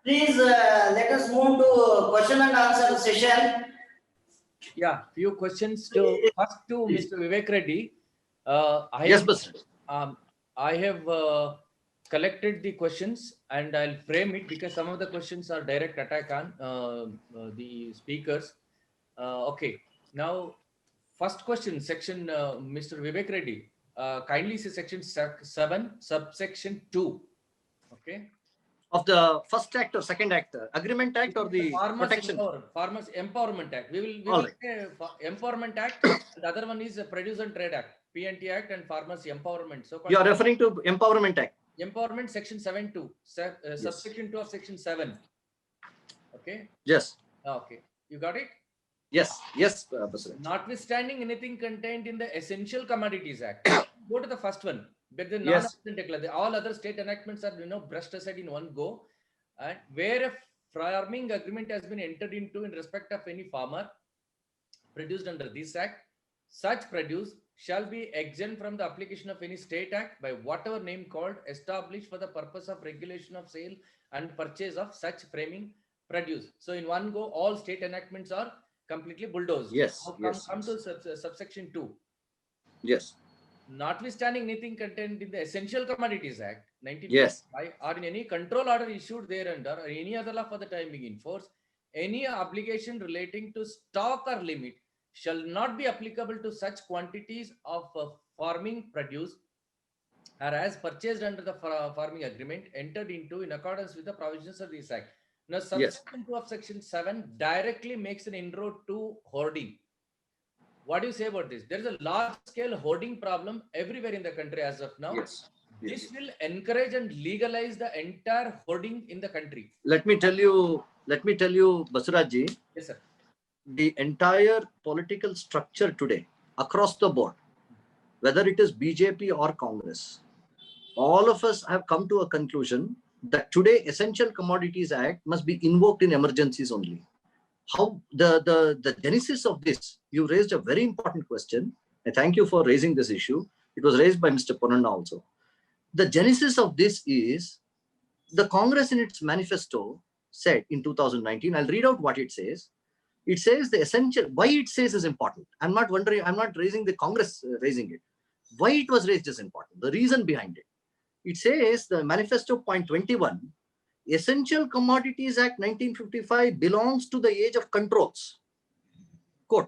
Please let us move to question and answer session. Yeah, few questions to first to Mr. Vivek Reddy. Yes, Basra. I have collected the questions and I'll frame it because some of the questions are direct attack on the speakers. Okay, now first question, section Mr. Vivek Reddy. Kindly say section 7, subsection 2. Okay. Of the first act or second act, Agreement Act or the Protection? Farmers Empowerment Act. We All will right. say Empowerment Act. The other one is Produce and Trade Act, PNT Act, and Farmers Empowerment. So You are referring to Empowerment Act. Empowerment section 7.2, subsection 2 of section 7. Okay. Yes. Okay. You got it? Yes. Yes, Basra. Notwithstanding anything contained in the Essential Commodities Act. Go to the first one. But the Yes. all other state enactments are brushed aside in one go. And where a farming agreement has been entered into in respect of any farmer produced under this act, such produce shall be exempt from the application of any state act by whatever name called established for the purpose of regulation of sale and purchase of such framing produce. So in one go, all state enactments are completely bulldozed. Yes. Now come to subsection 2. Yes. Notwithstanding anything contained in the Essential Commodities Act 1955 Yes. or in any control order issued thereunder or any other law for the time being in force, any obligation relating to stock or limit shall not be applicable to such quantities of farming produce or as purchased under the farming agreement entered into in accordance with the provisions of this act. Now, subsection 2 of section 7 directly makes an inroad to hoarding. What do you say about this? There is a large-scale hoarding problem everywhere in the country as of now. Yes. This will encourage and legalize the entire hoarding in the country. Let me tell you, Basuraji. Yes, sir. The entire political structure today across the board, whether it is BJP or Congress, all of us have come to a conclusion that today Essential Commodities Act must be invoked in emergencies only. How the genesis of this, you raised a very important question. I thank you for raising this issue. It was raised by Mr. Ponnanna also. The genesis of this is the Congress in its manifesto said in 2019, I'll read out what it says. It says the essential, why it says is important. I'm not raising the Congress raising it. Why it was raised is important. The reason behind it. It says the manifesto point 21, Essential Commodities Act 1955 belongs to the age of controls. Quote,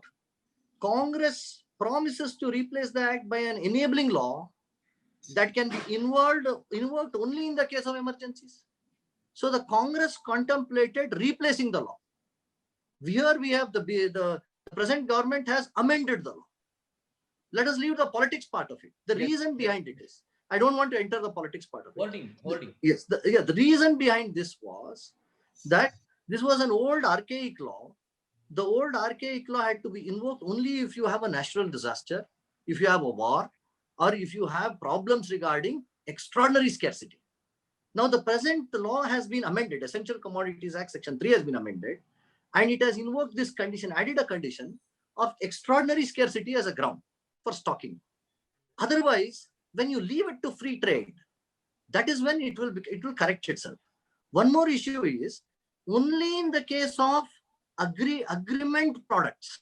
Congress promises to replace the act by an enabling law that can be invoked only in the case of emergencies. So the Congress contemplated replacing the law. Here we have the present government has amended the law. Let us leave the politics part of it. The reason behind it is, I don't want to enter the politics part of it. Hoarding. Yes, the reason behind this was that this was an old archaic law. The old archaic law had to be invoked only if you have a natural disaster, if you have a war, or if you have problems regarding extraordinary scarcity. Now the present law has been amended. Essential Commodities Act section 3 has been amended, and it has invoked this condition, added a condition of extraordinary scarcity as a ground for stocking. Otherwise, when you leave it to free trade, that is when it will correct itself. One more issue is only in the case of agreement products,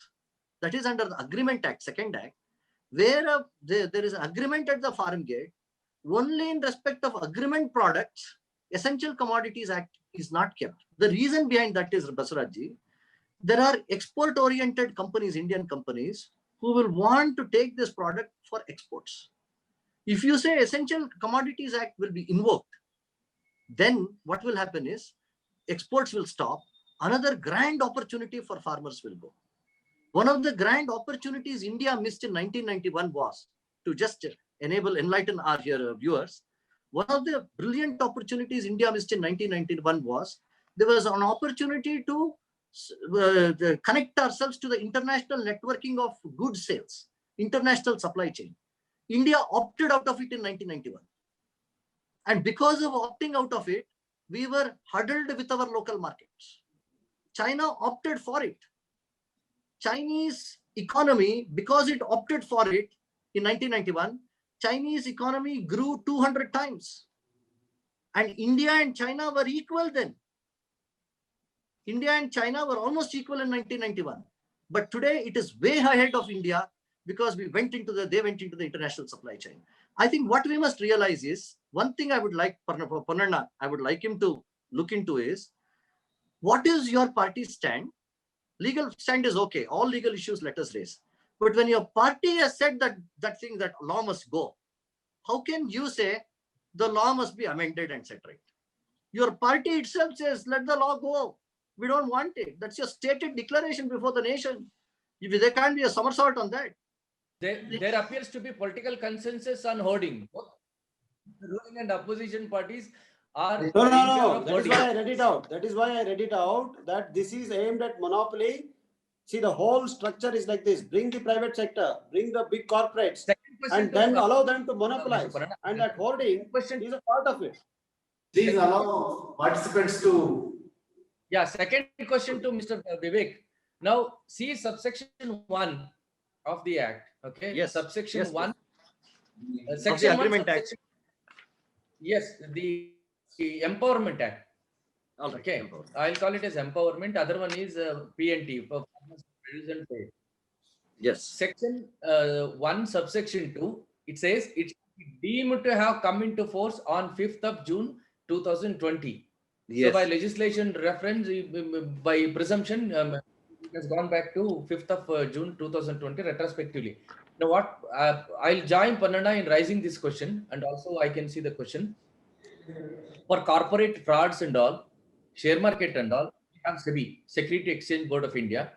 that is under the Agreement Act, Second Act, where there is an agreement at the farm gate, only in respect of agreement products, Essential Commodities Act is not kept. The reason behind that is, Basuraji, there are export-oriented companies, Indian companies, who will want to take this product for exports. If you say Essential Commodities Act will be invoked, then what will happen is exports will stop. Another grand opportunity for farmers will go. One of the grand opportunities India missed in 1991 was, to just enlighten our viewers, one of the brilliant opportunities India missed in 1991 was, there was an opportunity to connect ourselves to the international networking of goods sales, international supply chain. India opted out of it in 1991. And because of opting out of it, we were huddled with our local markets. China opted for it. Chinese economy, because it opted for it in 1991, Chinese economy grew 200 times. And India and China were equal then. India and China were almost equal in 1991. But today it is way ahead of India because they went into the international supply chain. I think what we must realize is, one thing I would like Ponnanna, I would like him to look into is, what is your party's stand? Legal stand is okay. All legal issues let us raise. But when your party has said that law must go, how can you say the law must be amended and set right? Your party itself says, let the law go. We don't want it. That's your stated declaration before the nation. There can't be a somersault on that. There appears to be political consensus on hoarding. Both the ruling and opposition parties are in favor No. of That is hoarding. why I read it out. That is why I read it out, that this is aimed at monopoly. See, the whole structure is like this. Bring the private sector, bring the big corporates, Second question and to- then allow them to monopolize. Ponnanna, And that hoarding question. is a part of it. Please allow participants to. Yeah, second question to Mr. Vivek. Now, see subsection 1 of the Act. Okay. Yes, Subsection yes, 1. Of Section the 1, Agreement Act. subsection- Yes, the Empowerment Act. All right. Okay, I'll call it as empowerment. Other one is PNT, Performance Produce and Trade. Yes. Section 1, subsection 2, it says it's deemed to have come into force on 5th of June 2020. Yes. So by legislation reference, by presumption, it has gone back to 5th of June 2020 retrospectively. Now what, I'll join Ponnanna in raising this question, and also I can see the question. For corporate frauds and all, share market and all, we have SEBI, Security Exchange Board of India.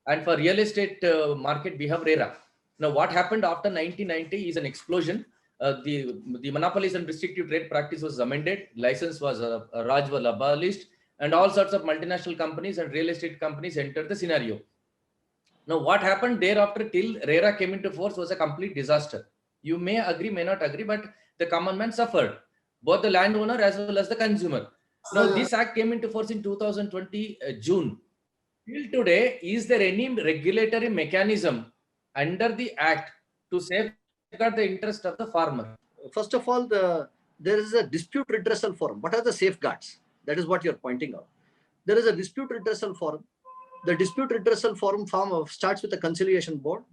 And for real estate market, we have RERA. Now what happened after 1990 is an explosion. The monopolies and restrictive trade practice was amended, license was Raj was abolished, and all sorts of multinational companies and real estate companies entered the scenario. Now what happened thereafter till RERA came into force was a complete disaster. You may agree, may not agree, but the common man suffered, both the landowner as well as the consumer. Now this act came into force in 2020 June. Till today, is there any regulatory mechanism under the act to safeguard the interest of the farmer? First of all, there is a dispute redressal forum. What are the safeguards? That is what you're pointing out. There is a dispute redressal forum. The dispute redressal forum starts with a conciliation board,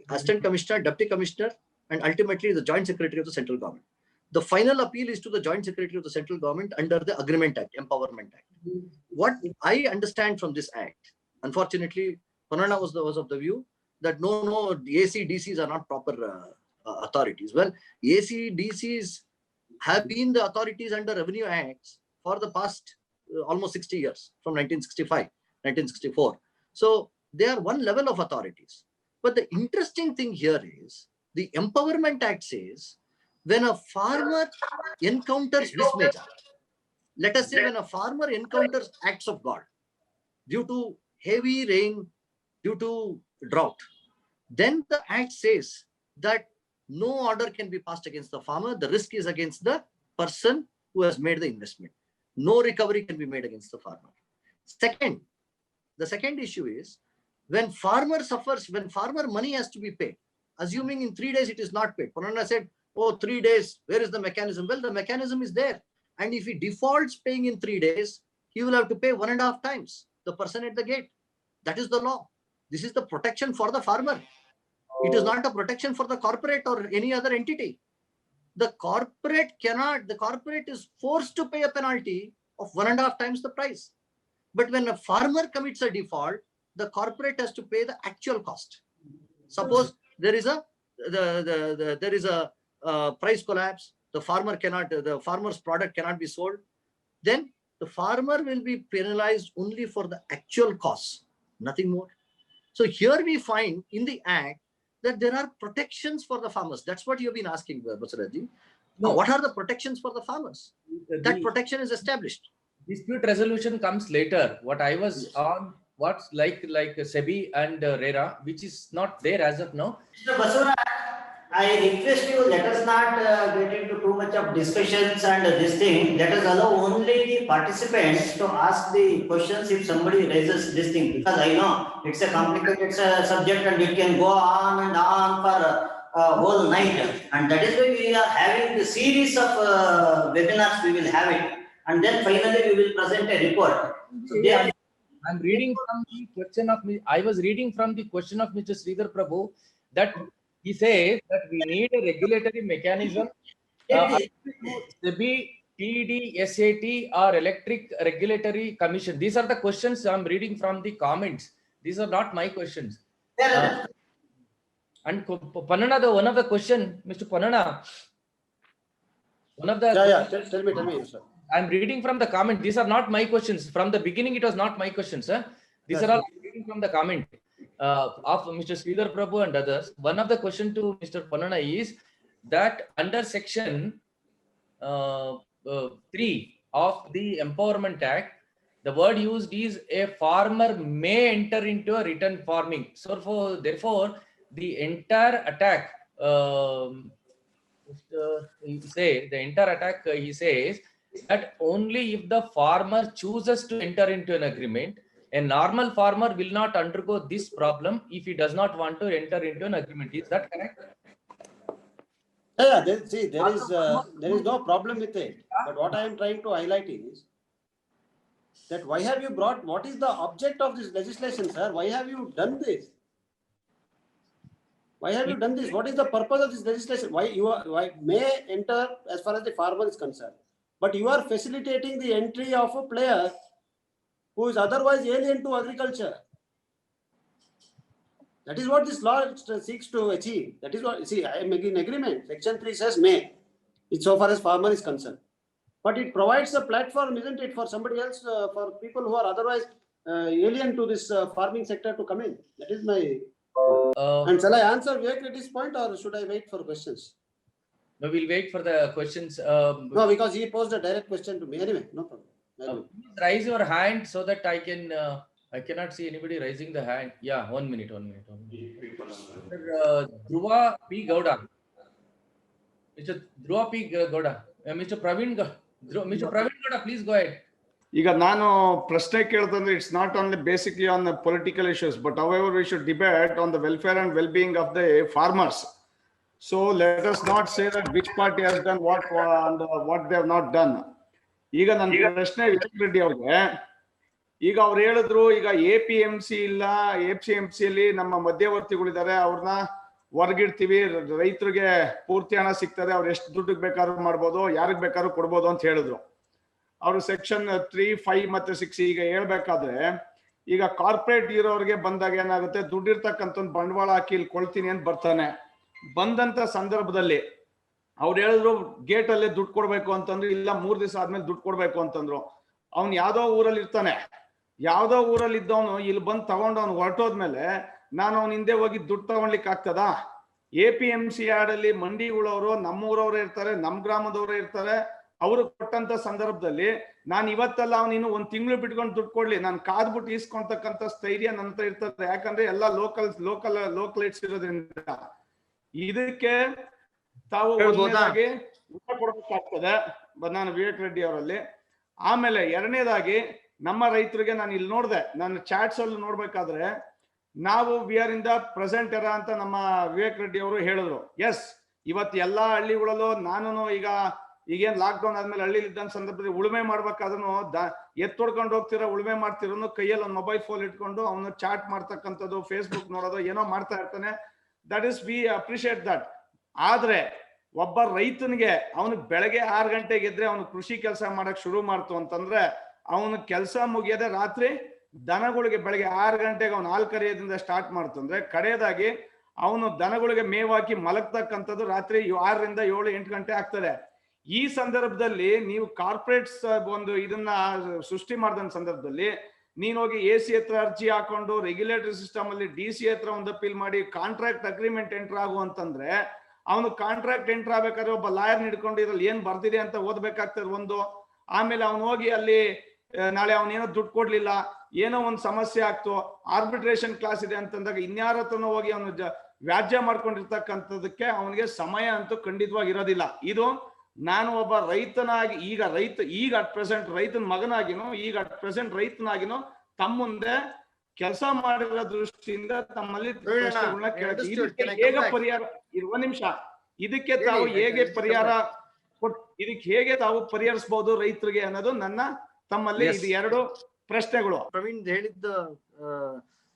assistant commissioner, deputy commissioner, and ultimately the joint secretary of the central government. The final appeal is to the joint secretary of the central government under the Agreement Act, Empowerment Act. What I understand from this act, unfortunately, Ponnanna was of the view that no, the AC/DCs are not proper authorities. Well, AC/DCs have been the authorities under Revenue Acts for the past almost 60 years, from 1965, 1964. So they are one level of authorities. But the interesting thing here is the Empowerment Act says when a farmer encounters mismeasure, let us say when a farmer encounters acts of God due to heavy rain, due to drought, then the act says that no order can be passed against the farmer. The risk is against the person who has made the investment. No recovery can be made against the farmer. Second, the second issue is when farmer suffers, when farmer money has to be paid, assuming in 3 days it is not paid. Ponnanna said, oh, 3 days, where is the mechanism? Well, the mechanism is there. And if he defaults paying in 3 days, he will have to pay 1.5 times the person at the gate. That is the law. This is the protection for the farmer. It is not a protection for the corporate or any other entity. The corporate is forced to pay a penalty of 1.5 times the price. But when a farmer commits a default, the corporate has to pay the actual cost. Suppose there is a price collapse, the farmer's product cannot be sold, then the farmer will be penalized only for the actual costs, nothing more. So here we find in the act that there are protections for the farmers. That's what you've been asking, Basaraji. No. What are the protections for the farmers? That protection is established. Dispute resolution comes later. What I was on, what's like SEBI and RERA, which is not there as of now. Mr. Basura, I request you, let us not get into too much of discussions and this thing. Let us allow only the participants to ask the questions if somebody raises this thing. Because I know it's a complicated subject and it can go on and on for a whole night. And that is why we are having the series of webinars, we will have it. And then finally we will present a report. So I'm reading from the question of me. I was reading from the question of Mr. Sridhar Prabhu that he says that we need a regulatory mechanism. SEBI, TD, SAT, or Electric Regulatory Commission. These are the questions I'm reading from the comments. These are not my questions. And Panana, one of the question, Mr. Panana, one of the Yeah, questions- tell me, sir. I'm reading from the comment. These are not my questions. From the beginning, it was not my questions, sir. These Yes, are all I'm reading from the comment of Mr. Sridhar Prabhu and others. One of the question to Mr. Panana is that under section 3 of the Empowerment Act, the word used is a farmer may enter into a return farming. So therefore, the entire attack, he says that only if the farmer chooses to enter into an agreement, a normal farmer will not undergo this problem if he does not want to enter into an agreement. Is that correct? Yeah, there is no problem with it. But what I am trying to highlight is that why have you brought, what is the object of this legislation, sir? Why have you done this? Why have you done this? What is the purpose of this legislation? Why may enter as far as the farmer is concerned? But you are facilitating the entry of a player who is otherwise alien to agriculture. That is what this law seeks to achieve. That is what, see, I am making agreement. Section 3 says may, it's so far as farmer is concerned. But it provides a platform, isn't it, for somebody else, for people who are otherwise alien to this farming sector to come in. That is my... and shall I answer Vivek Reddy's point or should I wait for questions? No, we'll wait for the questions. No, because he posed a direct question to me. Anyway, no problem. Please raise your hand so that I can. I cannot see anybody raising the hand. Yeah, 1 minute. Mr. Dhruva P. Gowda. Mr. Dhruva P. Gowda. Mr. Praveen Gowda, please go ahead. ಈಗ ನಾನು ಪ್ರಶ್ನೆ ಕೇಳ್ತಂದ್ರೆ it's not only basically on the political issues but however we should debate on the welfare and well being of the farmers. So let us not say that which party has done what and what they have not done. ಈಗ ನನ್ನ ಪ್ರಶ್ನೆ ವಿವೇಕ್ ರೆಡ್ಡಿ ಅವ್ರಿಗೆ, ಈಗ ಅವ್ರು ಹೇಳಿದ್ರು ಈಗ APMC ಇಲ್ಲ, APMC ಅಲ್ಲಿ ನಮ್ಮ ಮಧ್ಯವರ್ತಿಗಳಿದ್ದಾರೆ, ಅವ್ರನ್ನ ಹೊರಗಿಡ್ತೀವಿ, ರೈತರಿಗೆ ಪೂರ್ತಿ ಹಣ ಸಿಗ್ತದೆ, ಅವ್ರು ಎಷ್ಟು ದುಡ್ಡಿಗೆ ಬೇಕಾದ್ರೂ ಮಾಡ್ಬೋದು, ಯಾರಿಗ್ ಬೇಕಾದ್ರೂ ಕೊಡ್ಬೋದು ಅಂತ ಹೇಳಿದ್ರು. ಅವರು ಸೆಕ್ಷನ್ 3, 5 ಮತ್ತೆ 6 ಈಗ ಹೇಳ್ಬೇಕಾದ್ರೆ ಈಗ ಕಾರ್ಪೊರೇಟ್ ಇರೋರಿಗೆ ಬಂದಾಗ ಏನಾಗುತ್ತೆ, ದುಡ್ಡಿರ್ತಕ್ಕಂಥ ಬಂಡವಾಳ ಹಾಕಿ ಇಲ್ಲಿ ಕೊಳ್ತೀನಿ ಅಂತ ಬರ್ತಾನೆ. ಬಂದಂತ ಸಂದರ್ಭದಲ್ಲಿ ಅವ್ರು ಹೇಳಿದ್ರು ಗೇಟ್ ಅಲ್ಲೇ ದುಡ್ಡು ಕೊಡ್ಬೇಕು ಅಂತಂದ್ರು, ಇಲ್ಲ 3 ದಿವಸ ಆದ್ಮೇಲೆ ದುಡ್ಡು ಕೊಡ್ಬೇಕು ಅಂತಂದ್ರು. ಅವ್ನು ಯಾವ್ದೋ ಊರಲ್ಲಿ ಇರ್ತಾನೆ, ಯಾವ್ದೋ ಊರಲ್ಲಿ ಇದ್ದವನು ಇಲ್ಲಿ ಬಂದು ತಗೊಂಡು ಅವ್ನು ಹೊರಟೋದ್ಮೇಲೆ ನಾನು ಅವ್ನ ಹಿಂದೆ ಹೋಗಿ ದುಡ್ಡು ತಗೊಳ್ಲಿಕ್ಕೆ ಆಗ್ತದಾ? APMC ಯಾರ್ಡಲ್ಲಿ ಮಂಡಿಗಳವರು ನಮ್ಮೂರವ್ರೇ ಇರ್ತಾರೆ, ನಮ್ ಗ್ರಾಮದವ್ರೇ ಇರ್ತಾರೆ. ಅವರು ಕೊಟ್ಟಂತ ಸಂದರ್ಭದಲ್ಲಿ ನಾನು ಇವತ್ತೆಲ್ಲ ಅವ್ನಿನ್ನು 1 ತಿಂಗಳು ಬಿಟ್ಕೊಂಡು ದುಡ್ಡು ಕೊಡ್ಲಿ, ನಾನು ಕಾದ್ಬಿಟ್ಟು ಈಸ್ಕೊಂತಕ್ಕಂಥ ಸ್ಥೈರ್ಯ ನಂತರ ಇರ್ತದೆ. ಯಾಕಂದ್ರೆ ಎಲ್ಲ ಲೋಕಲೈಟ್ಸ್ ಇರೋದ್ರಿಂದ ಇದಕ್ಕೆ ತಾವು ಒಂದನೇದಾಗಿ ಉತ್ತರ ಕೊಡಬೇಕಾಗ್ತದೆ ನಾನು ವಿವೇಕ್ ರೆಡ್ಡಿ ಅವರಲ್ಲಿ. ಆಮೇಲೆ ಎರಡನೇದಾಗಿ ನಮ್ಮ ರೈತರಿಗೆ ನಾನು ಇಲ್ಲಿ ನೋಡಿದೆ, ನಾನು ಚಾಟ್ಸ್ ಅಲ್ಲಿ ನೋಡ್ಬೇಕಾದ್ರೆ ನಾವು we are in the present era ಅಂತ ನಮ್ಮ ವಿವೇಕ್ ರೆಡ್ಡಿ ಅವರು ಹೇಳಿದ್ರು. ಎಸ್, ಇವತ್ತು ಎಲ್ಲಾ ಹಳ್ಳಿಗಳಲ್ಲೂ ನಾನು ಈಗೇನ್ ಲಾಕ್ ಡೌನ್ ಆದ್ಮೇಲೆ ಹಳ್ಳಿ ಇದ್ದ ಸಂದರ್ಭದಲ್ಲಿ ಉಳುಮೆ ಮಾಡ್ಬೇಕಾದ್ರೂ ಎತ್ತೊಡ್ಕೊಂಡು ಹೋಗ್ತಿರೋ ಉಳುಮೆ ಮಾಡ್ತಿರೋನು ಕೈಯಲ್ಲಿ ಒಂದು ಮೊಬೈಲ್ ಫೋನ್ ಇಟ್ಕೊಂಡು ಅವನು ಚಾಟ್ ಮಾಡ್ತಕ್ಕಂಥದ್ದು, ಫೇಸ್ಬುಕ್ ನೋಡೋದು, ಏನೋ ಮಾಡ್ತಾ ಇರ್ತಾನೆ. That is we appreciate that. ಆದ್ರೆ ಒಬ್ಬ ರೈತನಿಗೆ ಅವನು ಬೆಳಗ್ಗೆ 6 ಗಂಟೆಗೆ ಎದ್ರೆ ಅವನು ಕೃಷಿ ಕೆಲಸ ಮಾಡಕ್ ಶುರು ಮಾಡ್ತು ಅಂತಂದ್ರೆ ಅವನು ಕೆಲಸ ಮುಗಿಯದೆ ರಾತ್ರಿ ದನಗಳಿಗೆ ಬೆಳಗ್ಗೆ 6 ಗಂಟೆಗೆ ಅವ್ನು ಹಾಲು ಕರೆಯೋದ್ರಿಂದ ಸ್ಟಾರ್ಟ್ ಮಾಡ್ತಂದ್ರೆ ಕಡೆಯದಾಗಿ ಅವನು ದನಗಳಿಗೆ ಮೇವಾಕಿ ಮಲಗ್ತಕ್ಕಂಥದ್ದು ರಾತ್ರಿ 6ರಿಂದ 7, 8 ಗಂಟೆ ಆಗ್ತದೆ. ಈ ಸಂದರ್ಭದಲ್ಲಿ ನೀವು ಕಾರ್ಪೊರೇಟ್ಸ್ ಒಂದು ಇದನ್ನ ಸೃಷ್ಟಿ ಮಾಡಿದ ಸಂದರ್ಭದಲ್ಲಿ ನೀನ್ ಹೋಗಿ AC ಹತ್ರ ಅರ್ಜಿ ಹಾಕೊಂಡು ರೆಗ್ಯುಲೇಟರಿ ಸಿಸ್ಟಮ್ ಅಲ್ಲಿ DC ಹತ್ರ ಒಂದು ಅಪೀಲ್ ಮಾಡಿ ಕಾಂಟ್ರಾಕ್ಟ್ ಅಗ್ರಿಮೆಂಟ್ ಎಂಟರ್ ಆಗು ಅಂತಂದ್ರೆ ಅವನು ಕಾಂಟ್ರಾಕ್ಟ್ ಎಂಟರ್ ಆಗ್ಬೇಕಾದ್ರೆ ಒಬ್ಬ ಲಾಯರ್ ಹಿಡ್ಕೊಂಡು ಇದ್ರಲ್ಲಿ ಏನ್ ಬರ್ದಿದೆ ಅಂತ ಓದ್ಬೇಕಾಗ್ತದೆ ಒಂದು. ಆಮೇಲೆ ಅವ್ನು ಹೋಗಿ ಅಲ್ಲಿ ನಾಳೆ ಅವನೇನೋ ದುಡ್ಡು ಕೊಡ್ಲಿಲ್ಲ, ಏನೋ ಒಂದು ಸಮಸ್ಯೆ ಆಗ್ತು, ಆರ್ಬಿಟ್ರೇಷನ್ ಕ್ಲಾಸ್ ಇದೆ ಅಂತಂದಾಗ ಇನ್ಯಾರ ಹತ್ರನೂ ಹೋಗಿ ಅವನು ವ್ಯಾಜ್ಯ ಮಾಡ್ಕೊಂಡಿರ್ತಕ್ಕಂಥದಕ್ಕೆ ಅವನಿಗೆ ಸಮಯ ಅಂತೂ ಖಂಡಿತವಾಗಿ ಇರೋದಿಲ್ಲ. ಇದು ನಾನು ಒಬ್ಬ ರೈತನಾಗಿ ಈಗ ಅಟ್ ಪ್ರೆಸೆಂಟ್ ರೈತನ ಮಗನಾಗಿನೋ ಈಗ ಅಟ್ ಪ್ರೆಸೆಂಟ್ ರೈತನಾಗಿನೋ ತಮ್ಮ ಮುಂದೆ ಕೆಲಸ ಮಾಡಿರೋ ದೃಷ್ಟಿಯಿಂದ ತಮ್ಮಲ್ಲಿ ಹೇಗೆ ಪರಿಹಾರ, 1 ನಿಮಿಷ, ಇದಕ್ಕೆ ತಾವು ಹೇಗೆ ಪರಿಹಾರ ಇದಕ್ಕೆ ಹೇಗೆ ತಾವು ಪರಿಹರಿಸಬಹುದು ರೈತರಿಗೆ ಅನ್ನೋದು ನನ್ನ ತಮ್ಮಲ್ಲಿ ಇದು 2 ಪ್ರಶ್ನೆಗಳು. ಪ್ರವೀಣ್ ಹೇಳಿದ್ದ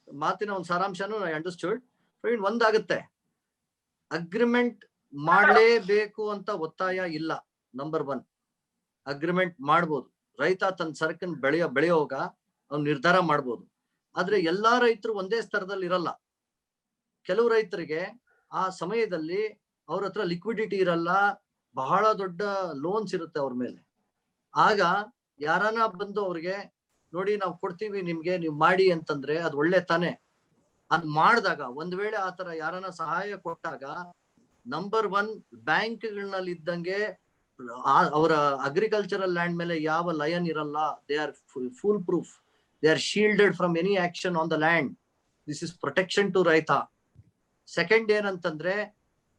ಮಾತಿನ ಒಂದು ಸಾರಾಂಶನು ಐ ಅಂಡರ್ಸ್ಟುಡ್. ಪ್ರವೀಣ್, ಒಂದಾಗುತ್ತೆ, ಅಗ್ರಿಮೆಂಟ್ ಮಾಡಲೇಬೇಕು ಅಂತ ಒತ್ತಾಯ ಇಲ್ಲ. ನಂಬರ್ 1, ಅಗ್ರಿಮೆಂಟ್ ಮಾಡ್ಬೋದು. ರೈತ ತನ್ನ ಸರಕನ್ನು ಬೆಳೆಯೋಗ ಅವ್ನು ನಿರ್ಧಾರ ಮಾಡ್ಬೋದು. ಆದ್ರೆ ಎಲ್ಲಾ ರೈತರು ಒಂದೇ ಸ್ತರದಲ್ಲಿ ಇರಲ್ಲ. ಕೆಲವು ರೈತರಿಗೆ ಆ ಸಮಯದಲ್ಲಿ ಅವ್ರ ಹತ್ರ ಲಿಕ್ವಿಡಿಟಿ ಇರಲ್ಲ, ಬಹಳ ದೊಡ್ಡ ಲೋನ್ಸ್ ಇರುತ್ತೆ ಅವ್ರ ಮೇಲೆ. ಆಗ ಯಾರನ್ನ ಬಂದು ಅವ್ರಿಗೆ ನೋಡಿ ನಾವು ಕೊಡ್ತೀವಿ ನಿಮ್ಗೆ, ನೀವು ಮಾಡಿ ಅಂತಂದ್ರೆ ಅದು ಒಳ್ಳೆ ತಾನೆ. ಅದ್ ಮಾಡಿದಾಗ ಒಂದ್ ವೇಳೆ ಆತರ ಯಾರನ್ನ ಸಹಾಯ ಕೊಟ್ಟಾಗ, ನಂಬರ್ 1, ಬ್ಯಾಂಕ್ಗಳಲ್ಲಿ ಇದ್ದಂಗೆ ಅವರ ಅಗ್ರಿಕಲ್ಚರಲ್ ಲ್ಯಾಂಡ್ ಮೇಲೆ ಯಾವ ಲಯನ್ ಇರಲ್ಲ. They are full proof. They are shielded from any action on the land. This is protection to ರೈತ. ಸೆಕೆಂಡ್ ಏನಂತಂದ್ರೆ,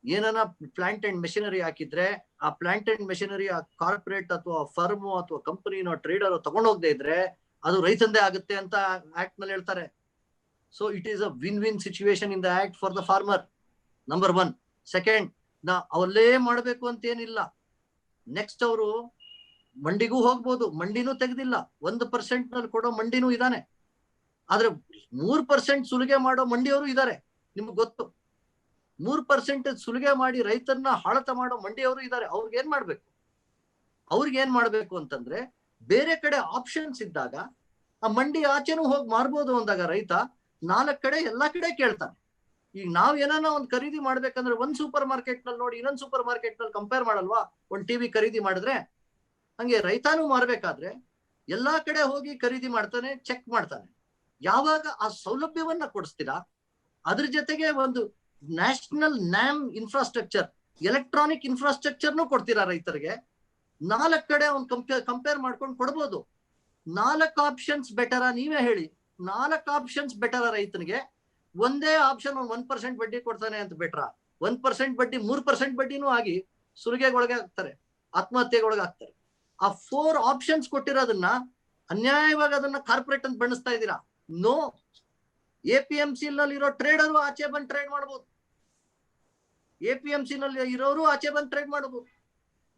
ಏನನ್ನ ಪ್ಲಾಂಟ್ ಅಂಡ್ ಮೆಷಿನರಿ ಹಾಕಿದ್ರೆ ಆ ಪ್ಲಾಂಟ್ ಅಂಡ್ ಮೆಷಿನರಿ ಆ ಕಾರ್ಪೊರೇಟ್ ಅಥವಾ ಫರ್ಮ್ ಅಥವಾ ಕಂಪನಿನೋ ಟ್ರೇಡರ್ ತಗೊಂಡೋಗದೆ ಇದ್ರೆ ಅದು ರೈತಂದೇ ಆಗುತ್ತೆ ಅಂತ ಆಕ್ಟ್ ನಲ್ಲಿ ಹೇಳ್ತಾರೆ. So it is a win situation in the act for the farmer. Number 1. Second, ಅವಲ್ಲೇ ಮಾಡ್ಬೇಕು ಅಂತ ಏನಿಲ್ಲ. ನೆಕ್ಸ್ಟ್ ಅವರು ಮಂಡಿಗೂ ಹೋಗ್ಬೋದು, ಮಂಡಿನೂ ತೆಗೆದಿಲ್ಲ. 1% ನಲ್ಲಿ ಕೊಡೋ ಮಂಡಿನೂ ಇದಾನೆ. ಆದ್ರೆ 3% ಸುಲಿಗೆ ಮಾಡೋ ಮಂಡಿಯವರು ಇದ್ದಾರೆ, ನಿಮ್ಗೆ ಗೊತ್ತು. 3% ಸುಲಿಗೆ ಮಾಡಿ ರೈತರನ್ನ ಹಾಳತ ಮಾಡೋ ಮಂಡಿಯವರು ಇದ್ದಾರೆ. ಅವ್ರಿಗೇನ್ ಮಾಡ್ಬೇಕು ಅಂತಂದ್ರೆ, ಬೇರೆ ಕಡೆ ಆಪ್ಷನ್ಸ್ ಇದ್ದಾಗ ಆ ಮಂಡಿ ಆಚೆನೂ ಹೋಗಿ ಮಾರ್ಬೋದು ಅಂದಾಗ ರೈತ 4 ಕಡೆ ಎಲ್ಲಾ ಕಡೆ ಕೇಳ್ತಾನೆ. ಈಗ ನಾವ್ ಏನಾನ ಒಂದ್ ಖರೀದಿ ಮಾಡ್ಬೇಕಂದ್ರೆ ಒಂದ್ ಸೂಪರ್ ಮಾರ್ಕೆಟ್ ನಲ್ಲಿ ನೋಡಿ ಇನ್ನೊಂದ್ ಸೂಪರ್ ಮಾರ್ಕೆಟ್ ನಲ್ಲಿ ಕಂಪೇರ್ ಮಾಡಲ್ವಾ? ಒಂದ್ ಟಿವಿ ಖರೀದಿ ಮಾಡಿದ್ರೆ ಹಂಗೆ ರೈತಾನು ಮಾರ್ಬೇಕಾದ್ರೆ ಎಲ್ಲಾ ಕಡೆ ಹೋಗಿ ಖರೀದಿ ಮಾಡ್ತಾನೆ, ಚೆಕ್ ಮಾಡ್ತಾನೆ. ಯಾವಾಗ ಆ ಸೌಲಭ್ಯವನ್ನ ಕೊಡಿಸ್ತೀರಾ, ಅದ್ರ ಜೊತೆಗೆ ಒಂದು ನ್ಯಾಷನಲ್ ನ್ಯಾಮ್ ಇನ್ಫ್ರಾಸ್ಟ್ರಕ್ಚರ್, ಎಲೆಕ್ಟ್ರಾನಿಕ್ ಇನ್ಫ್ರಾಸ್ಟ್ರಕ್ಚರ್ನು ಕೊಡ್ತೀರಾ ರೈತರಿಗೆ, 4 ಕಡೆ ಅವ್ನು ಕಂಪೇರ್ ಮಾಡ್ಕೊಂಡು ಕೊಡ್ಬೋದು. 4 ಆಪ್ಷನ್ಸ್ ಬೆಟರ? ನೀವೇ ಹೇಳಿ, 4 ಆಪ್ಷನ್ಸ್ ಬೆಟರ ರೈತನಿಗೆ? ಒಂದೇ ಆಪ್ಷನ್ 1% ಬಡ್ಡಿ ಕೊಡ್ತಾನೆ ಅಂತ ಬೆಟ್ರ? 1% ಬಡ್ಡಿ 3% ಬಡ್ಡಿನೂ ಆಗಿ ಸುಲಿಗೆಗೊಳಗೆ ಆಗ್ತಾರೆ, ಆತ್ಮಹತ್ಯೆಗೊಳಗೆ ಆಗ್ತಾರೆ. ಆ 4 ಆಪ್ಷನ್ಸ್ ಕೊಟ್ಟಿರೋದನ್ನ ಅನ್ಯಾಯವಾಗಿ ಅದನ್ನ ಕಾರ್ಪೊರೇಟ್ ಅಂತ ಬಣ್ಣಿಸ್ತಾ ಇದ್ದೀರಾ. ನೋ, APMC ನಲ್ಲಿ ಇರೋ ಟ್ರೇಡರು ಆಚೆ ಬಂದು ಟ್ರೇಡ್ ಮಾಡಬಹುದು. APMC ನಲ್ಲಿ ಇರೋರು ಆಚೆ ಬಂದು ಟ್ರೇಡ್ ಮಾಡಬಹುದು.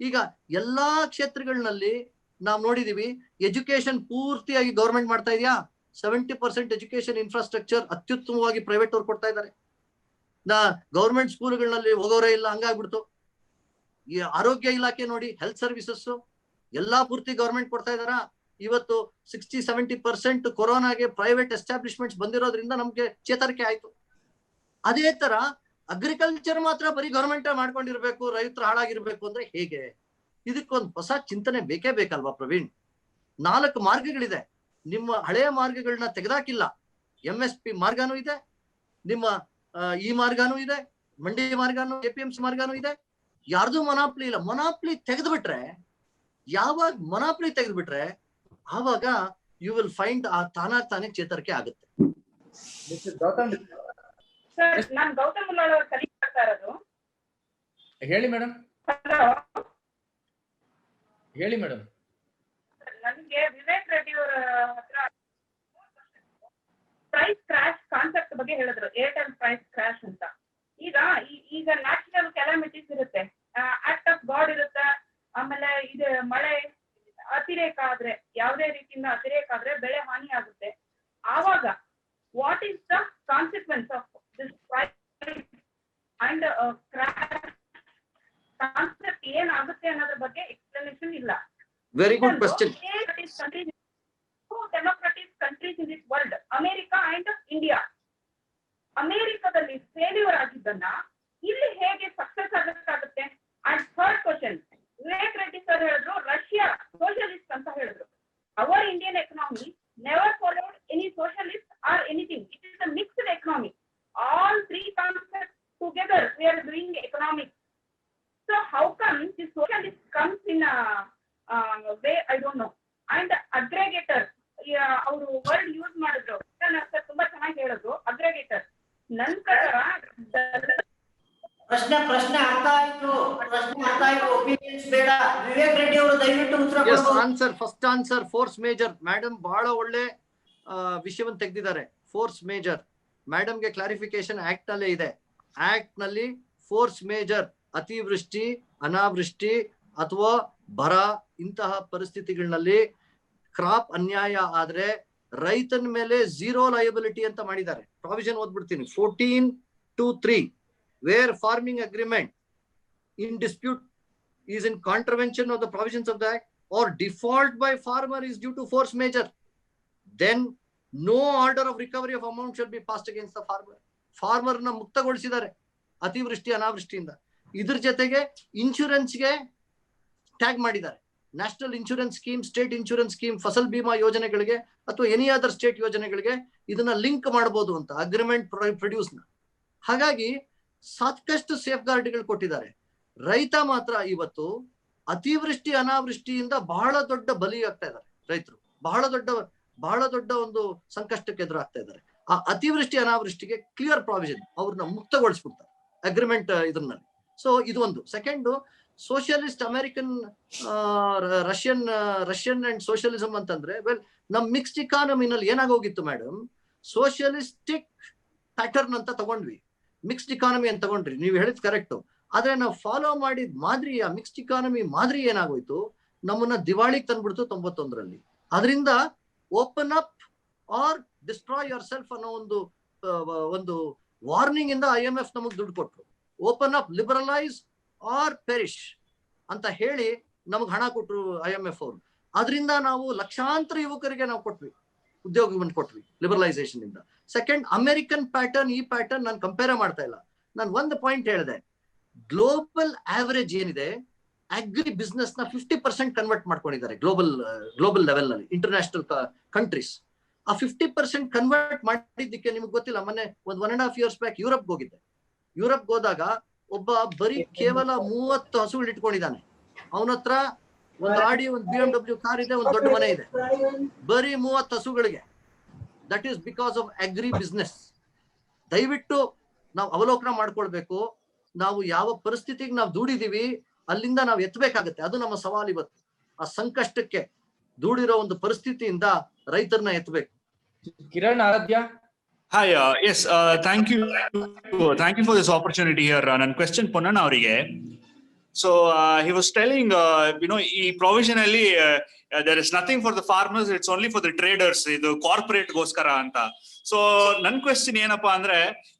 ಈಗ ಎಲ್ಲಾ ಕ್ಷೇತ್ರಗಳಲ್ಲಿ ನಾವು ನೋಡಿದೀವಿ, ಎಜುಕೇಶನ್ ಪೂರ್ತಿಯಾಗಿ ಗೌರ್ಮೆಂಟ್ ಮಾಡ್ತಾ ಇದೆಯಾ? 70% ಎಜುಕೇಶನ್ ಇನ್ಫ್ರಾಸ್ಟ್ರಕ್ಚರ್ ಅತ್ಯುತ್ತಮವಾಗಿ ಪ್ರೈವೇಟ್ ಅವ್ರು ಕೊಡ್ತಾ ಇದ್ದಾರೆ. ಗೌರ್ಮೆಂಟ್ ಸ್ಕೂಲ್ಗಳಲ್ಲಿ ಹೋಗೋರೇ ಇಲ್ಲ, ಹಂಗಾಗ್ಬಿಡ್ತು. ಈ ಆರೋಗ್ಯ ಇಲಾಖೆ ನೋಡಿ, ಹೆಲ್ತ್ ಸರ್ವಿಸಸ್ ಎಲ್ಲಾ ಪೂರ್ತಿ ಗೌರ್ಮೆಂಟ್ ಕೊಡ್ತಾ ಇದಾರ. ಇವತ್ತು 60-70% ಕೊರೋನಾಗೆ ಪ್ರೈವೇಟ್ ಎಸ್ಟಾಬ್ಲಿಷ್ಮೆಂಟ್ಸ್ ಬಂದಿರೋದ್ರಿಂದ ನಮ್ಗೆ ಚೇತರಿಕೆ ಆಯ್ತು. ಅದೇ ತರ ಅಗ್ರಿಕಲ್ಚರ್ ಮಾತ್ರ ಬರೀ ಗೌರ್ಮೆಂಟ್ ಮಾಡ್ಕೊಂಡಿರ್ಬೇಕು, ರೈತರು ಹಾಳಾಗಿರ್ಬೇಕು ಅಂದ್ರೆ ಹೇಗೆ? ಇದಕ್ಕೊಂದು ಹೊಸ ಚಿಂತನೆ ಬೇಕೇ ಬೇಕಲ್ವಾ ಪ್ರವೀಣ್? 4 ಮಾರ್ಗಗಳಿದೆ. ನಿಮ್ಮ ಹಳೆಯ ಮಾರ್ಗಗಳನ್ನ ತೆಗೆದಾಕಿಲ್ಲ. MSP ಮಾರ್ಗನೂ ಇದೆ, ನಿಮ್ಮ ಈ ಮಾರ್ಗನೂ ಇದೆ, ಮಂಡಿ ಮಾರ್ಗನೂ, APMC ಮಾರ್ಗನೂ ಇದೆ. ಯಾರ್ದು ಮೊನಾಪ್ಲಿ ಇಲ್ಲ. ಮೊನಾಪ್ಲಿ ತೆಗೆದ್ಬಿಟ್ರೆ, ಯಾವಾಗ ಮೊನಾಪ್ಲಿ ತೆಗೆದ್ಬಿಟ್ರೆ ಆವಾಗ ಯು ವಿಲ್ ಫೈಂಡ್ ಆ ತಾನೇ ಚೇತರಿಕೆ ಆಗುತ್ತೆ. ಸರ್, ನಾನು ಗೌತಮ್ ಮುಲ್ಲಾಳ್ ಅವರು ಕಲಿತಾ ಇರೋದು. ಹೇಳಿ ಮೇಡಮ್. ಹೇಳಿ ಮೇಡಮ್. ನನಗೆ ವಿವೇಕ್ ರೆಡ್ಡಿ ಅವರ ಹತ್ರ ಪ್ರೈಸ್ ಕ್ರಾಶ್ ಕಾನ್ಸೆಪ್ಟ್ ಬಗ್ಗೆ ಹೇಳಿದ್ರು, ಏರ್ಟೆಲ್ ಪ್ರೈಸ್ ಕ್ರಾಶ್ ಅಂತ. ಈಗ ನ್ಯಾಚುರಲ್ ಕೆಲಾಮಿಟೀಸ್ ಇರುತ್ತೆ, ಆಕ್ಟ್ ಆಫ್ ಗಾಡ್ ಇರುತ್ತೆ, ಆಮೇಲೆ ಇದು ಮಳೆ ಅತಿರೇಕ ಆದ್ರೆ, ಯಾವುದೇ ರೀತಿಯಿಂದ ಅತಿರೇಕ ಆದ್ರೆ ಬೆಳೆ ಹಾನಿ ಆಗುತ್ತೆ. ಆವಾಗ what is the consequence of this price and crash concept ಏನಾಗುತ್ತೆ ಅನ್ನೋದ್ರ ಬಗ್ಗೆ ಎಕ್ಸ್ಪ್ಲನೇಷನ್ ಇಲ್ಲ. Very good question. Democratic countries in this world, America and India. ಅಮೆರಿಕದಲ್ಲಿ ಫೇಲ್ಯೂರ್ ಆಗಿದ್ದನ್ನ ಇಲ್ಲಿ ಹೇಗೆ ಸಕ್ಸಸ್ ಆಗಕ್ಕಾಗುತ್ತೆ? And third question, Vivek Reddy sir ಹೇಳಿದ್ರು ರಷ್ಯಾ ಸೋಷಿಯಲಿಸ್ಟ್ ಅಂತ ಹೇಳಿದ್ರು. Our Indian economy never followed any socialist or anything. It is a mixed economy. All 3 concepts together we are doing economics. So how come the socialist comes in a way, I don't know. And aggregator, ಅವರು word use ಮಾಡಿದ್ರು, ತುಂಬಾ ಚೆನ್ನಾಗಿ ಹೇಳಿದ್ರು, ಅಗ್ರೆಗೇಟರ್. ನನ್ ಪ್ರಕಾರ ಪ್ರಶ್ನೆ ಅರ್ಥ ಆಯ್ತು. ಒಪಿನಿಯನ್ಸ್ ಬೇಡ. ವಿವೇಕ್ ರೆಡ್ಡಿ ಅವರು ದಯವಿಟ್ಟು ಉತ್ತರ ಕೊಡಿ. First answer force major. Madam ಬಹಳ ಒಳ್ಳೆ ವಿಷಯವನ್ನು ತೆಗೆದಿದ್ದಾರೆ. ಫೋರ್ಸ್ ಮೇಜರ್ ಮೇಡಮ್ಗೆ ಕ್ಲಾರಿಫಿಕೇಶನ್ ಆಕ್ಟ್ ನಲ್ಲೇ ಇದೆ. ಆಕ್ಟ್ ನಲ್ಲಿ ಫೋರ್ಸ್ ಮೇಜರ್ ಅತಿವೃಷ್ಟಿ, ಅನಾವೃಷ್ಟಿ ಅಥವಾ ಬರ ಇಂತಹ ಪರಿಸ್ಥಿತಿಗಳಲ್ಲಿ ಕ್ರಾಪ್ ಅನ್ಯಾಯ ಆದ್ರೆ ರೈತನ ಮೇಲೆ ಝೀರೋ ಲಯಬಿಲಿಟಿ ಅಂತ ಮಾಡಿದ್ದಾರೆ. ಪ್ರಾವಿಷನ್ ಓದ್ಬಿಡ್ತೀನಿ, 14(2)(3), where farming agreement in dispute is in contravention of the provisions of the act or default by farmer is due to force majeure, then no order of recovery of amount shall be passed against the farmer. Farmer na ಮುಕ್ತಗೊಳಿಸಿದ್ದಾರೆ ಅತಿವೃಷ್ಟಿ ಅನಾವೃಷ್ಟಿಯಿಂದ. ಇದ್ರ ಜೊತೆಗೆ ಇನ್ಶೂರೆನ್ಸ್ಗೆ tag ಮಾಡಿದ್ದಾರೆ. National insurance scheme, state insurance scheme, Fasal Bima ಯೋಜನೆಗಳಿಗೆ ಅಥವಾ any other state ಯೋಜನೆಗಳಿಗೆ ಇದನ್ನ ಲಿಂಕ್ ಮಾಡಬಹುದು ಅಂತ ಅಗ್ರಿಮೆಂಟ್ ಪ್ರೊಡ್ಯೂಸ್ ನ. ಹಾಗಾಗಿ ಸಾಕಷ್ಟು ಸೇಫ್ ಗಾರ್ಡ್ಗಳು ಕೊಟ್ಟಿದ್ದಾರೆ. ರೈತ ಮಾತ್ರ ಇವತ್ತು ಅತಿವೃಷ್ಟಿ ಅನಾವೃಷ್ಟಿಯಿಂದ ಬಹಳ ದೊಡ್ಡ ಬಲಿ ಆಗ್ತಾ ಇದ್ದಾರೆ. ರೈತರು ಬಹಳ ದೊಡ್ಡ ಒಂದು ಸಂಕಷ್ಟಕ್ಕೆ ಎದುರಾಗ್ತಾ ಇದ್ದಾರೆ. ಆ ಅತಿವೃಷ್ಟಿ ಅನಾವೃಷ್ಟಿಗೆ ಕ್ಲಿಯರ್ ಪ್ರಾವಿಷನ್ ಅವ್ರನ್ನ ಮುಕ್ತಗೊಳಿಸ್ಬಿಡ್ತಾರೆ ಅಗ್ರಿಮೆಂಟ್ ಇದರಲ್ಲಿ. ಸೊ ಇದು ಒಂದು. Second, socialist American Russian and socialism ಅಂತಂದ್ರೆ, ವೆಲ್ ನಮ್ ಮಿಕ್ಸ್ಡ್ ಇಕಾನಮಿನಲ್ಲಿ ಏನಾಗೋಗಿತ್ತು ಮೇಡಮ್, ಸೋಷಿಯಲಿಸ್ಟಿಕ್ ಪ್ಯಾಟರ್ನ್ ಅಂತ ತಗೊಂಡ್ವಿ, ಮಿಕ್ಸ್ಡ್ ಇಕಾನಮಿ ಅಂತ ತಗೊಂಡ್ರಿ, ನೀವು ಹೇಳಿದ್ ಕರೆಕ್ಟ್. ಆದ್ರೆ ನಾವು ಫಾಲೋ ಮಾಡಿದ ಮಾದರಿ, ಆ ಮಿಕ್ಸ್ಡ್ ಇಕಾನಮಿ ಮಾದರಿ ಏನಾಗೋಯ್ತು, ನಮ್ಮನ್ನ ದಿವಾಳಿಗೆ ತಂದ್ಬಿಡ್ತು 91ರಲ್ಲಿ. ಅದರಿಂದ open up or destroy yourself ಅನ್ನೋ ಒಂದು ವಾರ್ನಿಂಗ್ ಇಂದ IMF ನಮಗ್ ದುಡ್ಡು ಕೊಟ್ರು. Open up, liberalise or perish ಅಂತ ಹೇಳಿ ನಮಗ್ ಹಣ ಕೊಟ್ರು IMF ಅವರು. ಅದರಿಂದ ನಾವು ಲಕ್ಷಾಂತರ ಯುವಕರಿಗೆ ನಾವು ಕೊಟ್ವಿ, ಉದ್ಯೋಗವನ್ನು ಕೊಟ್ವಿ ಲಿಬರಲೈಸೇಷನ್ ಇಂದ. ಸೆಕೆಂಡ್, ಅಮೆರಿಕನ್ ಪ್ಯಾಟರ್ನ್, ಈ ಪ್ಯಾಟರ್ನ್ ನಾನು ಕಂಪೇರ್ ಮಾಡ್ತಾ ಇಲ್ಲ. ನಾನು ಒಂದು ಪಾಯಿಂಟ್ ಹೇಳಿದೆ, ಗ್ಲೋಬಲ್ ಆವರೇಜ್ ಏನಿದೆ, ಅಗ್ರಿ ಬಿಸ್ನೆಸ್ ನ 50% ಕನ್ವರ್ಟ್ ಮಾಡ್ಕೊಂಡಿದ್ದಾರೆ ಗ್ಲೋಬಲ್ ಲೆವೆಲ್ ನಲ್ಲಿ, ಇಂಟರ್ನ್ಯಾಷನಲ್ ಕಂಟ್ರೀಸ್. ಆ 50% ಕನ್ವರ್ಟ್ ಮಾಡಿದ್ದಕ್ಕೆ ನಿಮ್ಗೆ ಗೊತ್ತಿಲ್ಲ, ಮೊನ್ನೆ 1.5 years ಬ್ಯಾಕ್ ಯುರೋಪ್ಗೆ ಹೋಗಿದ್ದೆ. ಯುರೋಪ್ಗೆ ಹೋದಾಗ ಒಬ್ಬ ಬರೀ ಕೇವಲ 30 ಹಸುಗಳು ಇಟ್ಕೊಂಡಿದ್ದಾನೆ. ಅವನ ಹತ್ರ ಒಂದು ಆಡಿ, ಒಂದು BMW ಕಾರ್ ಇದೆ, ಒಂದು ದೊಡ್ಡ ಮನೆ ಇದೆ, ಬರೀ 30 ಹಸುಗಳಿಗೆ. That is because of agri business. ದಯವಿಟ್ಟು ನಾವು ಅವಲೋಕನ ಮಾಡ್ಕೊಳ್ಬೇಕು. ನಾವು ಯಾವ ಪರಿಸ್ಥಿತಿಗೆ ನಾವು ದುಡಿದೀವಿ ಅಲ್ಲಿಂದ ನಾವು ಎತ್ತಬೇಕಾಗತ್ತೆ. ಅದು ನಮ್ಮ ಸವಾಲು ಇವತ್ತು. ಆ ಸಂಕಷ್ಟಕ್ಕೆ ದುಡಿರೋ ಒಂದು ಪರಿಸ್ಥಿತಿಯಿಂದ ರೈತರನ್ನ ಎತ್ತಬೇಕು. ಕಿರಣ್ ಆರಾಧ್ಯ. Hi, yes, thank you for this opportunity here. Nan question Ponnana avrige. So he was telling, provisionally there is nothing for the farmers, it's only for the traders, idu corporate goskara anta. So ನನ್ನ question ಏನಪ್ಪಾ ಅಂದ್ರೆ,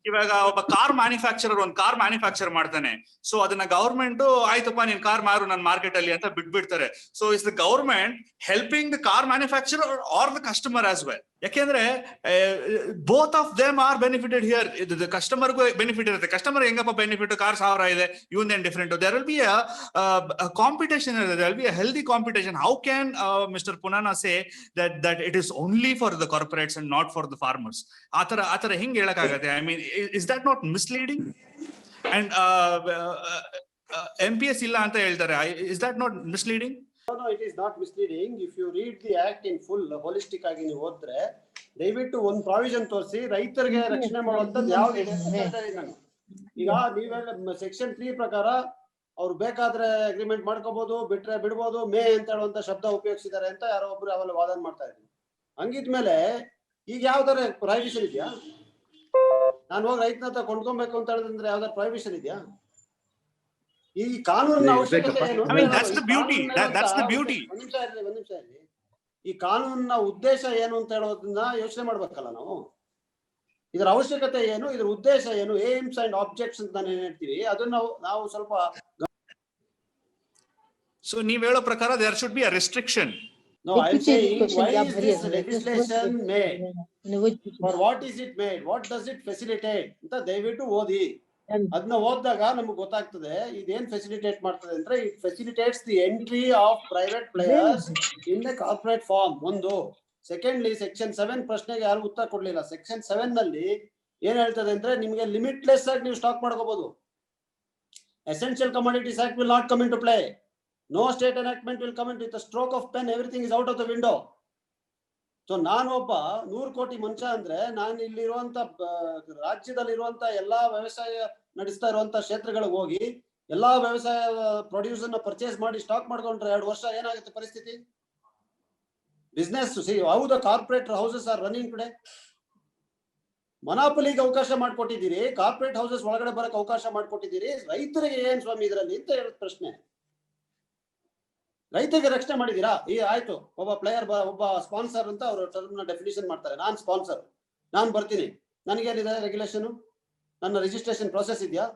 ಇವಾಗ ಒಬ್ಬ car manufacturer ಒಂದು car manufacture ಮಾಡ್ತಾನೆ. So ಅದನ್ನ government ಆಯ್ತಪ್ಪ ನೀನ್ ಕಾರ್ ಮಾರು ನನ್ನ ಮಾರ್ಕೆಟ್ ಅಲ್ಲಿ ಅಂತ ಬಿಟ್ಬಿಡ್ತಾರೆ. So is the government helping the car manufacturer or the customer as well? ಯಾಕೆಂದ್ರೆ both of them are benefited here. ಇದು ಕಸ್ಟಮರ್ಗೂ ಬೆನಿಫಿಟ್ ಇರುತ್ತೆ. ಕಸ್ಟಮರ್ ಹೆಂಗಪ್ಪ ಬೆನಿಫಿಟ್, ಕಾರ್ 1000 ಇದೆ, ಇವನ್ ಏನ್ different? There will be a competition, there will be a healthy competition. How can mister Punana say that it is only for the corporates and not for the farmers? ಆತರ ಹಿಂಗ್ ಹೇಳಕ್ಕಾಗತ್ತೆ? I mean, is that not misleading? And MPS illa anta heltare, is that not misleading? No, it is not misleading. If you read the act in full, holistic ಆಗಿ ನೀವು ಓದಿದ್ರೆ, ದಯವಿಟ್ಟು ಒಂದು provision ತೋರಿಸಿ ರೈತರಿಗೆ ರಕ್ಷಣೆ ಮಾಡುವಂತದ್ದು ಯಾವ್ದು ಇದೆ ಅಂತ ಹೇಳ್ತಾರೆ. ನಾನು ಈಗ ನೀವೆಲ್ಲ ಸೆಕ್ಷನ್ 3 ಪ್ರಕಾರ ಅವ್ರು ಬೇಕಾದ್ರೆ ಅಗ್ರಿಮೆಂಟ್ ಮಾಡ್ಕೋಬಹುದು, ಬಿಟ್ರೆ ಬಿಡ್ಬೋದು, ಮೇ ಅಂತ ಹೇಳುವಂತ ಶಬ್ದ ಉಪಯೋಗಿಸಿದ್ದಾರೆ ಅಂತ ಯಾರೋ ಒಬ್ರು ಅವೆಲ್ಲ ವಾದನ ಮಾಡ್ತಾ ಇದ್ರು. ಹಂಗಿದ್ಮೇಲೆ ಈಗ ಯಾವ್ದಾರ ಪ್ರೊಹಿಬಿಷನ್ ಇದೆಯಾ? ನಾನು ಹೋಗಿ ರೈತನ ಹತ್ರ ಕೊಂಡ್ಕೊಬೇಕು ಅಂತ ಹೇಳಿದ್ರೆ ಯಾವ್ದಾರ ಪ್ರೊಹಿಬಿಷನ್ ಇದೆಯಾ? ಈ ಕಾನೂನಿನ ಅವಶ್ಯಕತೆ ಏನು? I mean, that's the beauty. That's the beauty. ಒಂದ್ ನಿಮಿಷ ಇರ್ಲಿ. ಈ ಕಾನೂನಿನ ಉದ್ದೇಶ ಏನು ಅಂತ ಹೇಳೋದನ್ನ ಯೋಚನೆ ಮಾಡ್ಬೇಕಲ್ಲ ನಾವು. ಇದರ ಅವಶ್ಯಕತೆ ಏನು, ಇದರ ಉದ್ದೇಶ ಏನು, ಏಮ್ಸ್ ಅಂಡ್ ಆಬ್ಜೆಕ್ಟ್ಸ್ ಅಂತ ನಾನು ಹೇಳ್ತೀವಿ, ಅದನ್ನ ನಾವು ಸ್ವಲ್ಪ. So ನೀವ್ ಹೇಳೋ ಪ್ರಕಾರ there should be a restriction. No, I am saying, why is this legislation made? For what is it made? What does it facilitate? ಅಂತ ದಯವಿಟ್ಟು ಓದಿ. ಅದನ್ನ ಓದಿದಾಗ ನಮ್ಗೆ ಗೊತ್ತಾಗ್ತದೆ ಇದೇನ್ ಫೆಸಿಲಿಟೇಟ್ ಮಾಡ್ತದೆ ಅಂದ್ರೆ, it facilitates the entry of private players in the corporate farm. ಒಂದು. ಸೆಕೆಂಡ್ಲಿ, ಸೆಕ್ಷನ್ 7 ಪ್ರಶ್ನೆಗೆ ಯಾರು ಉತ್ತರ ಕೊಡ್ಲಿಲ್ಲ. ಸೆಕ್ಷನ್ 7 ನಲ್ಲಿ ಏನ್ ಹೇಳ್ತದೆ ಅಂದ್ರೆ, ನಿಮ್ಗೆ ಲಿಮಿಟ್ಲೆಸ್ ಆಗಿ ನೀವು ಸ್ಟಾಕ್ ಮಾಡ್ಕೋಬಹುದು. Essential commodities act will not come in to play. No state enactment will come into, with a stroke of pen everything is out of the window. So ನಾನು ಒಬ್ಬ 100 ಕೋಟಿ ಮನುಷ್ಯ ಅಂದ್ರೆ, ನಾನು ಇಲ್ಲಿರುವಂತ ರಾಜ್ಯದಲ್ಲಿರುವಂತ ಎಲ್ಲಾ ವ್ಯವಸಾಯ ನಡೆಸ್ತಾ ಇರುವಂತ ಕ್ಷೇತ್ರಗಳಿಗೆ ಹೋಗಿ ಎಲ್ಲಾ ವ್ಯವಸಾಯ ಪ್ರೊಡ್ಯೂಸ್ ಅನ್ನ ಪರ್ಚೇಸ್ ಮಾಡಿ ಸ್ಟಾಕ್ ಮಾಡ್ಕೊಂಡ್ರೆ 2 ವರ್ಷ ಏನಾಗುತ್ತೆ ಪರಿಸ್ಥಿತಿ? Business, see how the corporate houses are running today. ಮೊನಾಪಲಿಗೆ ಅವಕಾಶ ಮಾಡ್ಕೊಟ್ಟಿದ್ದೀರಿ, ಕಾರ್ಪೊರೇಟ್ ಹೌಸಸ್ ಒಳಗಡೆ ಬರಕ್ ಅವಕಾಶ ಮಾಡ್ಕೊಟ್ಟಿದ್ದೀರಿ, ರೈತರಿಗೆ ಏನ್ ಸ್ವಾಮಿ ಇದರಲ್ಲಿ ಅಂತ ಹೇಳೋದು ಪ್ರಶ್ನೆ. ರೈತರಿಗೆ ರಕ್ಷಣೆ ಮಾಡಿದೀರಾ? ಈ ಆಯ್ತು, ಒಬ್ಬ ಪ್ಲೇಯರ್ ಒಬ್ಬ ಸ್ಪಾನ್ಸರ್ ಅಂತ ಅವರು ಟರ್ಮ್ ನ ಡೆಫಿನಿಷನ್ ಮಾಡ್ತಾರೆ. ನಾನ್ ಸ್ಪಾನ್ಸರ್, ನಾನ್ ಬರ್ತೀನಿ, ನನಗೇನಿದೆ ರೆಗ್ಯುಲೇಷನ್? ನನ್ನ ರಿಜಿಸ್ಟ್ರೇಷನ್ ಪ್ರೋಸೆಸ್ ಇದೆಯಾ?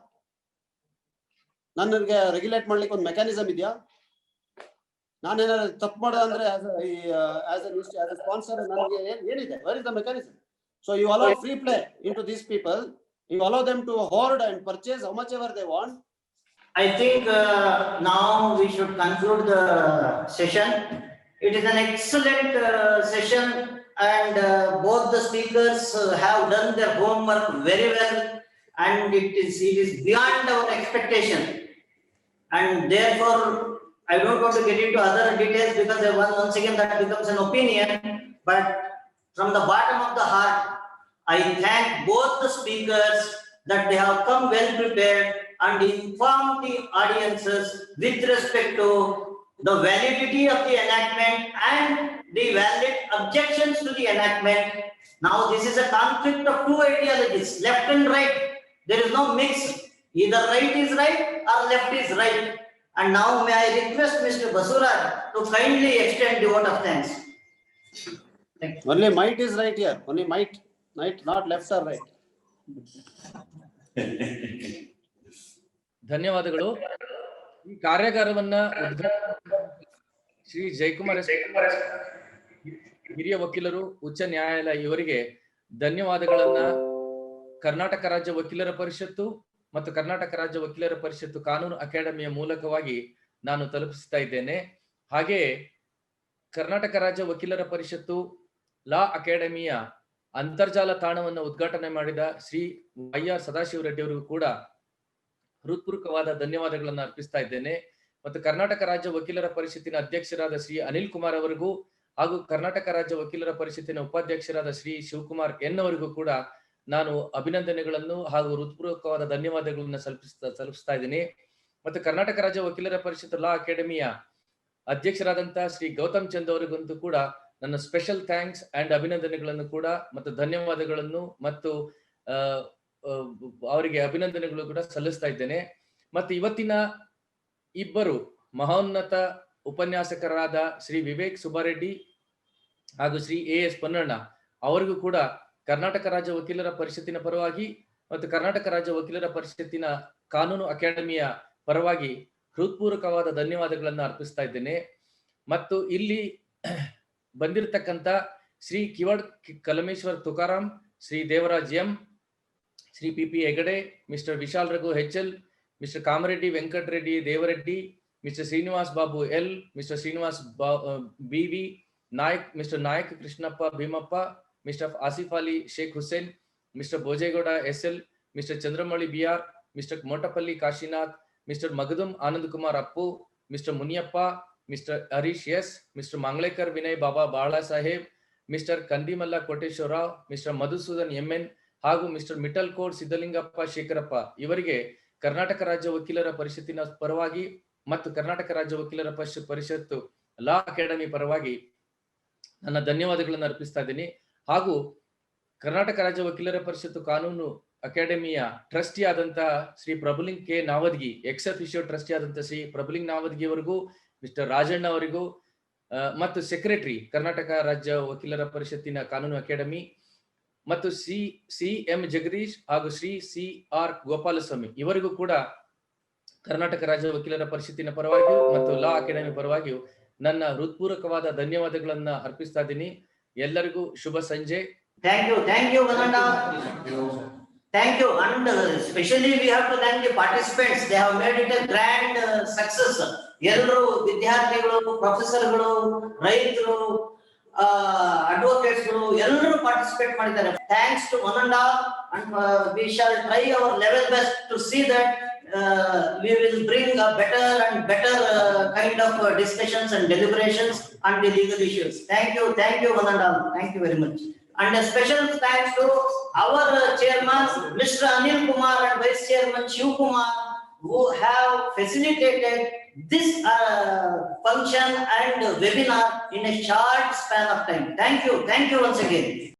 ನನಗೆ ರೆಗ್ಯುಲೇಟ್ ಮಾಡ್ಲಿಕ್ಕೆ ಒಂದು ಮೆಕ್ಯಾನಿಸಮ್ ಇದೆಯಾ? ನಾನೇನಾದ್ರು ತಪ್ಪು ಮಾಡೋದು ಅಂದ್ರೆ ಆಸ್ ಎ ಸ್ಪಾನ್ಸರ್ ನನಗೆ ಏನಿದೆ? Where is the mechanism? So you allow free play into these people, you allow them to hoard and purchase how much ever they want. I think now we should conclude the session. It is an excellent session, and both the speakers have done their homework very well, and it is beyond our expectation. And therefore, I don't want to get into other details because once again that becomes an opinion. But from the bottom of the heart, I thank both the speakers that they have come well prepared and inform the audiences with respect to the validity of the enactment and the valid objections to the enactment. Now this is a conflict of two ideologies, left and right. There is no mix. Either right is right or left is right. And now may I request Mr. Basuraj to kindly extend the vote of thanks. Thank you. Only might is right here, only might, not left or right. ಧನ್ಯವಾದಗಳು. ಈ ಕಾರ್ಯಾಗಾರವನ್ನ Shri Jayakumar S ಹಿರಿಯ ವಕೀಲರು, ಉಚ್ಚ ನ್ಯಾಯಾಲಯ, ಇವರಿಗೆ ಧನ್ಯವಾದಗಳನ್ನ ಕರ್ನಾಟಕ ರಾಜ್ಯ ವಕೀಲರ ಪರಿಷತ್ತು ಮತ್ತು ಕರ್ನಾಟಕ ರಾಜ್ಯ ವಕೀಲರ ಪರಿಷತ್ತು ಕಾನೂನು ಅಕಾಡೆಮಿಯ ಮೂಲಕವಾಗಿ ನಾನು ತಲುಪಿಸ್ತಾ ಇದ್ದೇನೆ. ಹಾಗೆ ಕರ್ನಾಟಕ ರಾಜ್ಯ ವಕೀಲರ ಪರಿಷತ್ತು ಲಾ ಅಕಾಡೆಮಿಯ ಅಂತರ್ಜಾಲ ತಾಣವನ್ನು ಉದ್ಘಾಟನೆ ಮಾಡಿದ ಶ್ರೀ YR ಸದಾಶಿವ ರೆಡ್ಡಿ ಅವರಿಗೂ ಕೂಡ ಹೃತ್ಪೂರ್ವಕವಾದ ಧನ್ಯವಾದಗಳನ್ನು ಅರ್ಪಿಸ್ತಾ ಇದ್ದೇನೆ. ಮತ್ತು ಕರ್ನಾಟಕ ರಾಜ್ಯ ವಕೀಲರ ಪರಿಷತ್ತಿನ ಅಧ್ಯಕ್ಷರಾದ ಶ್ರೀ ಅನಿಲ್ ಕುಮಾರ್ ಅವರಿಗೂ ಹಾಗೂ ಕರ್ನಾಟಕ ರಾಜ್ಯ ವಕೀಲರ ಪರಿಷತ್ತಿನ ಉಪಾಧ್ಯಕ್ಷರಾದ ಶ್ರೀ ಶಿವಕುಮಾರ್ ಎನ್ ಅವರಿಗೂ ಕೂಡ ನಾನು ಅಭಿನಂದನೆಗಳನ್ನು ಹಾಗೂ ಹೃತ್ಪೂರ್ವಕವಾದ ಧನ್ಯವಾದಗಳನ್ನು ಸಲ್ಲಿಸ್ತಾ ಇದ್ದೀನಿ. ಮತ್ತು ಕರ್ನಾಟಕ ರಾಜ್ಯ ವಕೀಲರ ಪರಿಷತ್ ಲಾ ಅಕಾಡೆಮಿಯ ಅಧ್ಯಕ್ಷರಾದಂತಹ ಶ್ರೀ ಗೌತಮ್ ಚಂದ್ ಅವರಿಗಂತೂ ಕೂಡ ನನ್ನ ಸ್ಪೆಷಲ್ ಥ್ಯಾಂಕ್ಸ್ ಅಂಡ್ ಅಭಿನಂದನೆಗಳನ್ನು ಕೂಡ ಮತ್ತು ಧನ್ಯವಾದಗಳನ್ನು ಮತ್ತು ಅವರಿಗೆ ಅಭಿನಂದನೆಗಳು ಕೂಡ ಸಲ್ಲಿಸ್ತಾ ಇದ್ದೇನೆ. ಮತ್ತು ಇವತ್ತಿನ ಇಬ್ಬರು ಮಹೋನ್ನತ ಉಪನ್ಯಾಸಕರಾದ ಶ್ರೀ ವಿವೇಕ್ ಸುಬ್ಬಾರೆಡ್ಡಿ ಹಾಗೂ ಶ್ರೀ AS ಪೊನ್ನಣ್ಣ ಅವರಿಗೂ ಕೂಡ ಕರ್ನಾಟಕ ರಾಜ್ಯ ವಕೀಲರ ಪರಿಷತ್ತಿನ ಪರವಾಗಿ ಮತ್ತು ಕರ್ನಾಟಕ ರಾಜ್ಯ ವಕೀಲರ ಪರಿಷತ್ತಿನ ಕಾನೂನು ಅಕಾಡೆಮಿಯ ಪರವಾಗಿ ಹೃತ್ಪೂರ್ವಕವಾದ ಧನ್ಯವಾದಗಳನ್ನು ಅರ್ಪಿಸ್ತಾ ಇದ್ದೇನೆ. ಮತ್ತು ಇಲ್ಲಿ ಬಂದಿರತಕ್ಕಂತ Shri Kivad Kalmeshwar Tukaram, Shri Devaraj M, Shri PP Hegde, mister Vishal Raghu HL, mister Kamareddy Venkata Reddy Devareddy, mister Srinivas Babu L, mister Srinivas BV Nayak, mister Nayak Krishnappa Bhimappa, mister Asif Ali Shaikh Hussain, mister Bhojegowda SL, mister Chandramouli BR, mister Motapalli Kashinath, mister Magadum Anand Kumar Appu, mister Muniyappa, mister Harish S, mister Mangalekar Vinay Baba Bala Saheb, mister Kandimalla Koteswararao, mister Madhusudan MN ಹಾಗೂ ಮಿಸ್ಟರ್ ಮಿಟಲ್ ಕೋಡ್ ಸಿದ್ದಲಿಂಗಪ್ಪ ಶೇಖರಪ್ಪ ಇವರಿಗೆ ಕರ್ನಾಟಕ ರಾಜ್ಯ ವಕೀಲರ ಪರಿಷತ್ತಿನ ಪರವಾಗಿ ಮತ್ತು ಕರ್ನಾಟಕ ರಾಜ್ಯ ವಕೀಲರ ಪರಿಷತ್ತು ಲಾ ಅಕಾಡೆಮಿ ಪರವಾಗಿ ನನ್ನ ಧನ್ಯವಾದಗಳನ್ನು ಅರ್ಪಿಸ್ತಾ ಇದ್ದೀನಿ. ಹಾಗೂ ಕರ್ನಾಟಕ ರಾಜ್ಯ ವಕೀಲರ ಪರಿಷತ್ತು ಕಾನೂನು ಅಕಾಡೆಮಿಯ ಟ್ರಸ್ಟಿ ಆದಂತಹ Shri Prabhuling K Navadgi, ex officio trustee ಆದಂತಹ ಶ್ರೀ ಪ್ರಭುಲಿಂಗ್ ನಾವದ್ಗಿ ಅವರಿಗೂ, ಮಿಸ್ಟರ್ ರಾಜಣ್ಣ ಅವರಿಗೂ ಮತ್ತು ಸೆಕ್ರೆಟರಿ ಕರ್ನಾಟಕ ರಾಜ್ಯ ವಕೀಲರ ಪರಿಷತ್ತಿನ ಕಾನೂನು ಅಕಾಡೆಮಿ ಮತ್ತು CM ಜಗದೀಶ್ ಹಾಗೂ ಶ್ರೀ CR ಗೋಪಾಲಸ್ವಾಮಿ ಇವರಿಗೂ ಕೂಡ ಕರ್ನಾಟಕ ರಾಜ್ಯ ವಕೀಲರ ಪರಿಷತ್ತಿನ ಪರವಾಗಿಯೂ ಮತ್ತು ಲಾ ಅಕಾಡೆಮಿ ಪರವಾಗಿಯೂ ನನ್ನ ಹೃತ್ಪೂರ್ವಕವಾದ ಧನ್ಯವಾದಗಳನ್ನ ಅರ್ಪಿಸ್ತಾ ಇದ್ದೀನಿ. ಎಲ್ಲರಿಗೂ ಶುಭ ಸಂಜೆ. Thank you, Vananda. Thank you, and especially we have to thank the participants. They have made it a grand success. ಎಲ್ಲರೂ ವಿದ್ಯಾರ್ಥಿಗಳು, ಪ್ರೊಫೆಸರ್ಗಳು, ರೈತರು, ಅಡ್ವೊಕೇಟ್ಸ್ಗಳು ಎಲ್ಲರೂ ಪಾರ್ಟಿಸಿಪೇಟ್ ಮಾಡಿದ್ದಾರೆ. Thanks to Vananda, and we shall try our level best to see that we will bring a better and better kind of discussions and deliberations on the legal issues. Thank you, Vananda. Thank you very much. And a special thanks to our chairman, Mr. Anil Kumar, and Vice Chairman Shiv Kumar, who have facilitated this function and webinar in a short span of time. Thank you once again.